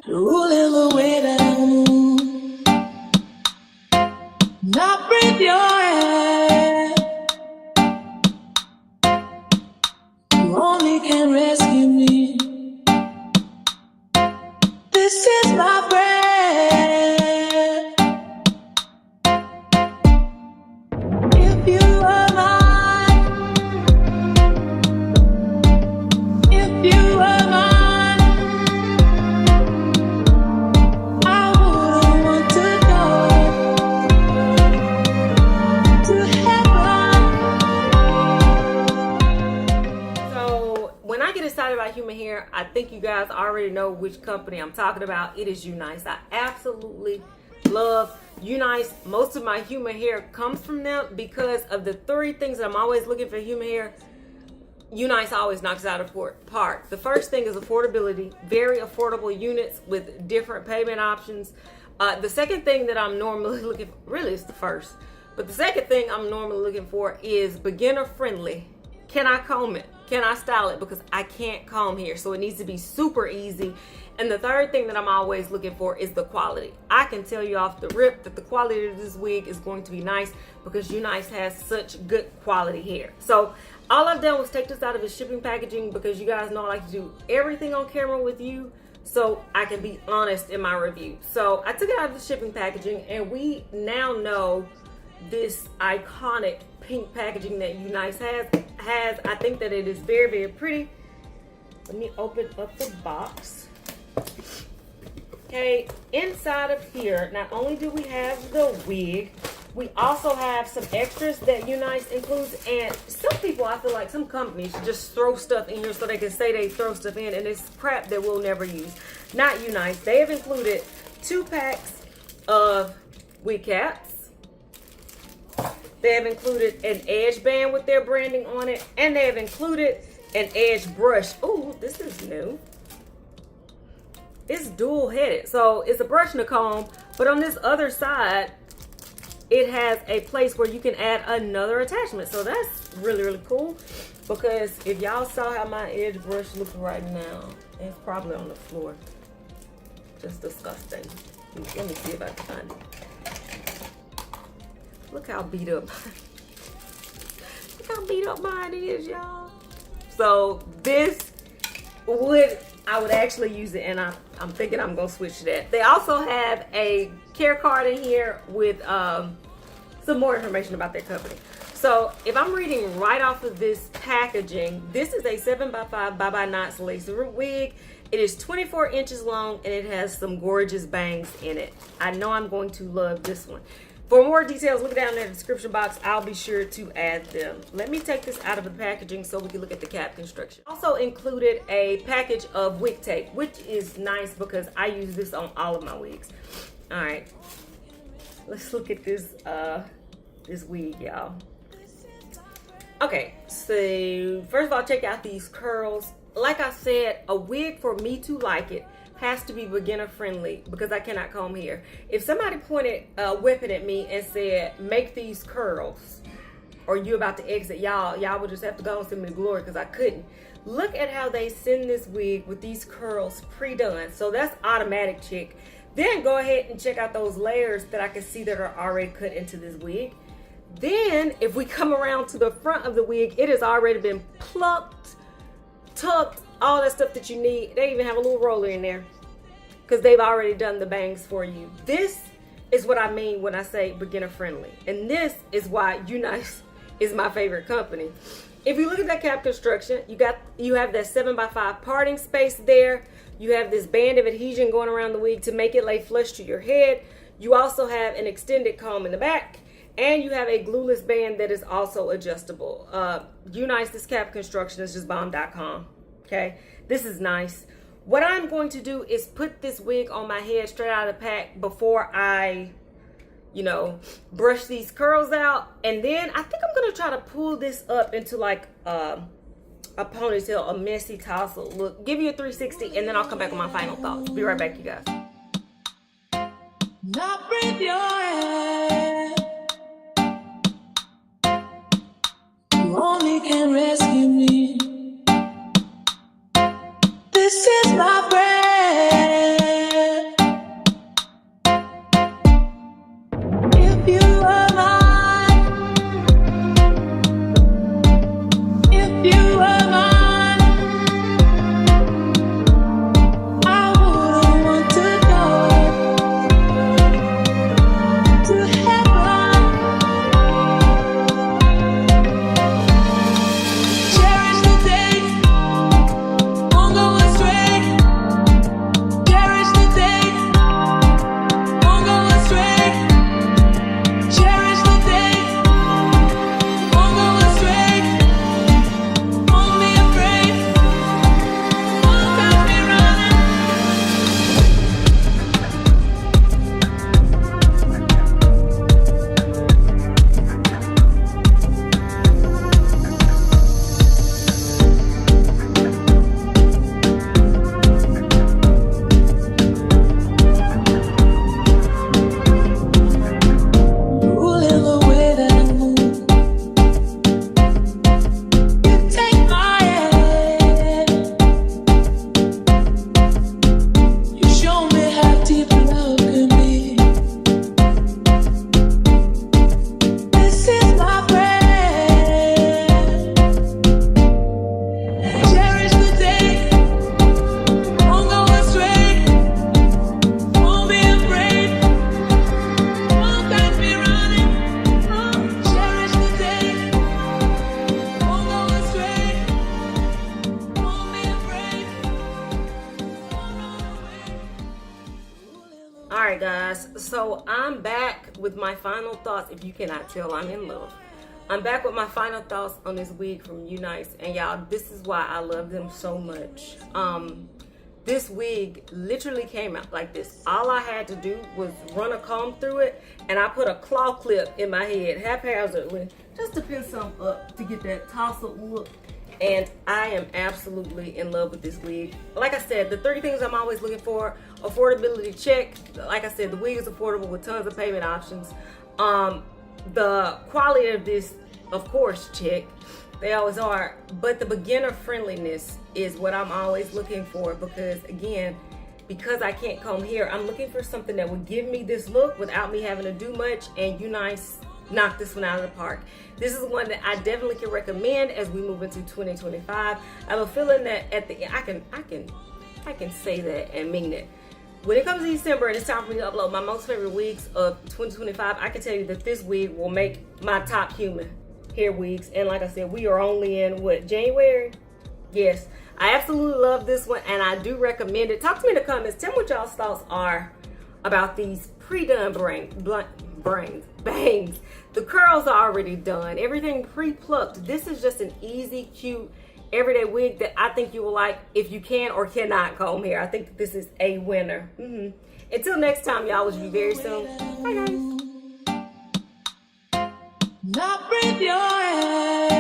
Rolling the way down, not breathe your air. You only can rescue me. This is my breath. If you were mine, if you were mine, I wouldn't want to go to heaven. So when I get excited about human hair, I think you guys already know which company I'm talking about. It is Unice. I absolutely love Unice. Most of my human hair comes from them because of the three things that I'm always looking for human hair. Unice always knocks it out of the park. The first thing is affordability. Very affordable units with different payment options. The second thing that I'm normally looking for, really it's the first, but the second thing I'm normally looking for is beginner friendly. Can I comb it? Can I style it? Because I can't comb hair, so it needs to be super easy. And the third thing that I'm always looking for is the quality. I can tell you off the rip that the quality of this wig is going to be nice because Unice has such good quality hair. So all I've done was take this out of its shipping packaging because you guys know I like to do everything on camera with you so I can be honest in my review. So I took it out of the shipping packaging, and we now know this iconic pink packaging that Unice has. I think that it is very, very pretty. Let me open up the box. Okay, inside of here, not only do we have the wig, we also have some extras that Unice includes. And some people, I feel like some companies just throw stuff in here so they can say they throw stuff in, and it's crap that we'll never use. Not Unice. They have included 2 packs of wig caps. They have included an edge band with their branding on it, and they have included an edge brush. Oh, this is new. It's dual headed, so it's a brush and a comb, but on this other side it has a place where you can add another attachment. So that's really, really cool, because if y'all saw how my edge brush looks right now, it's probably on the floor. Just disgusting. Let me see if I can find it. Look how beat up. Look how beat up mine is, y'all. So this I would actually use it, and I'm thinking I'm gonna switch to that. They also have a care card in here with some more information about their company. So if I'm reading right off of this packaging, this is a 7x5 bye-bye knots lace wig. It is 24 inches long, and it has some gorgeous bangs in it. I know I'm going to love this one. For more details, look down in the description box. I'll be sure to add them. Let me take this out of the packaging so we can look at the cap construction. Also included a package of wig tape, which is nice because I use this on all of my wigs. All right, let's look at this this wig, y'all. Okay, so first of all, check out these curls. Like I said, a wig, for me to like it, has to be beginner friendly because I cannot comb hair. If somebody pointed a weapon at me and said, make these curls or you about to exit, y'all would just have to go and send me the glory, because I couldn't. Look at how they send this wig with these curls pre-done. So that's automatic check. Then go ahead and check out those layers that I can see that are already cut into this wig. Then if we come around to the front of the wig, it has already been plucked, tucked, all that stuff that you need. They even have a little roller in there because they've already done the bangs for you. This is what I mean when I say beginner friendly, and this is why Unice is my favorite company. If you look at that cap construction, you have that 7x5 parting space there. You have this band of adhesion going around the wig to make it lay flush to your head. You also have an extended comb in the back, and you have a glueless band that is also adjustable. Unice, this cap construction is just bomb.com. Okay, this is nice. What I'm going to do is put this wig on my head straight out of the pack before I, brush these curls out. And then I think I'm going to try to pull this up into like a ponytail, a messy tousle look. Give you a 360, and then I'll come back with my final thoughts. Be right back, you guys. Not breathe your air. You only can rescue me. This is my breath. All right, guys, so I'm back with my final thoughts. If you cannot tell, I'm in love. I'm back with my final thoughts on this wig from Unice, and y'all, this is why I love them so much. This wig literally came out like this. All I had to do was run a comb through it, and I put a claw clip in my head haphazardly just to pin some up to get that tousled look. And I am absolutely in love with this wig. Like I said, the 3 things I'm always looking for: affordability check. Like I said, the wig is affordable with tons of payment options. The quality of this, of course, check. They always are. But the beginner friendliness is what I'm always looking for, because again, because I can't comb hair, I'm looking for something that would give me this look without me having to do much, and Unice knocked this one out of the park. This is one that I definitely can recommend as we move into 2025. I have a feeling that at the end, I can say that and mean it. When it comes to December and it's time for me to upload my most favorite wigs of 2025, I can tell you that this wig will make my top human hair wigs. And like I said, we are only in what, January? Yes, I absolutely love this one, and I do recommend it. Talk to me in the comments. Tell me what y'all's thoughts are about these pre-done bangs. The curls are already done. Everything pre-plucked. This is just an easy, cute, everyday wig that I think you will like if you can or cannot comb hair. I think this is a winner. Until next time, y'all, will be very soon. Bye, guys. Not breathe your hair.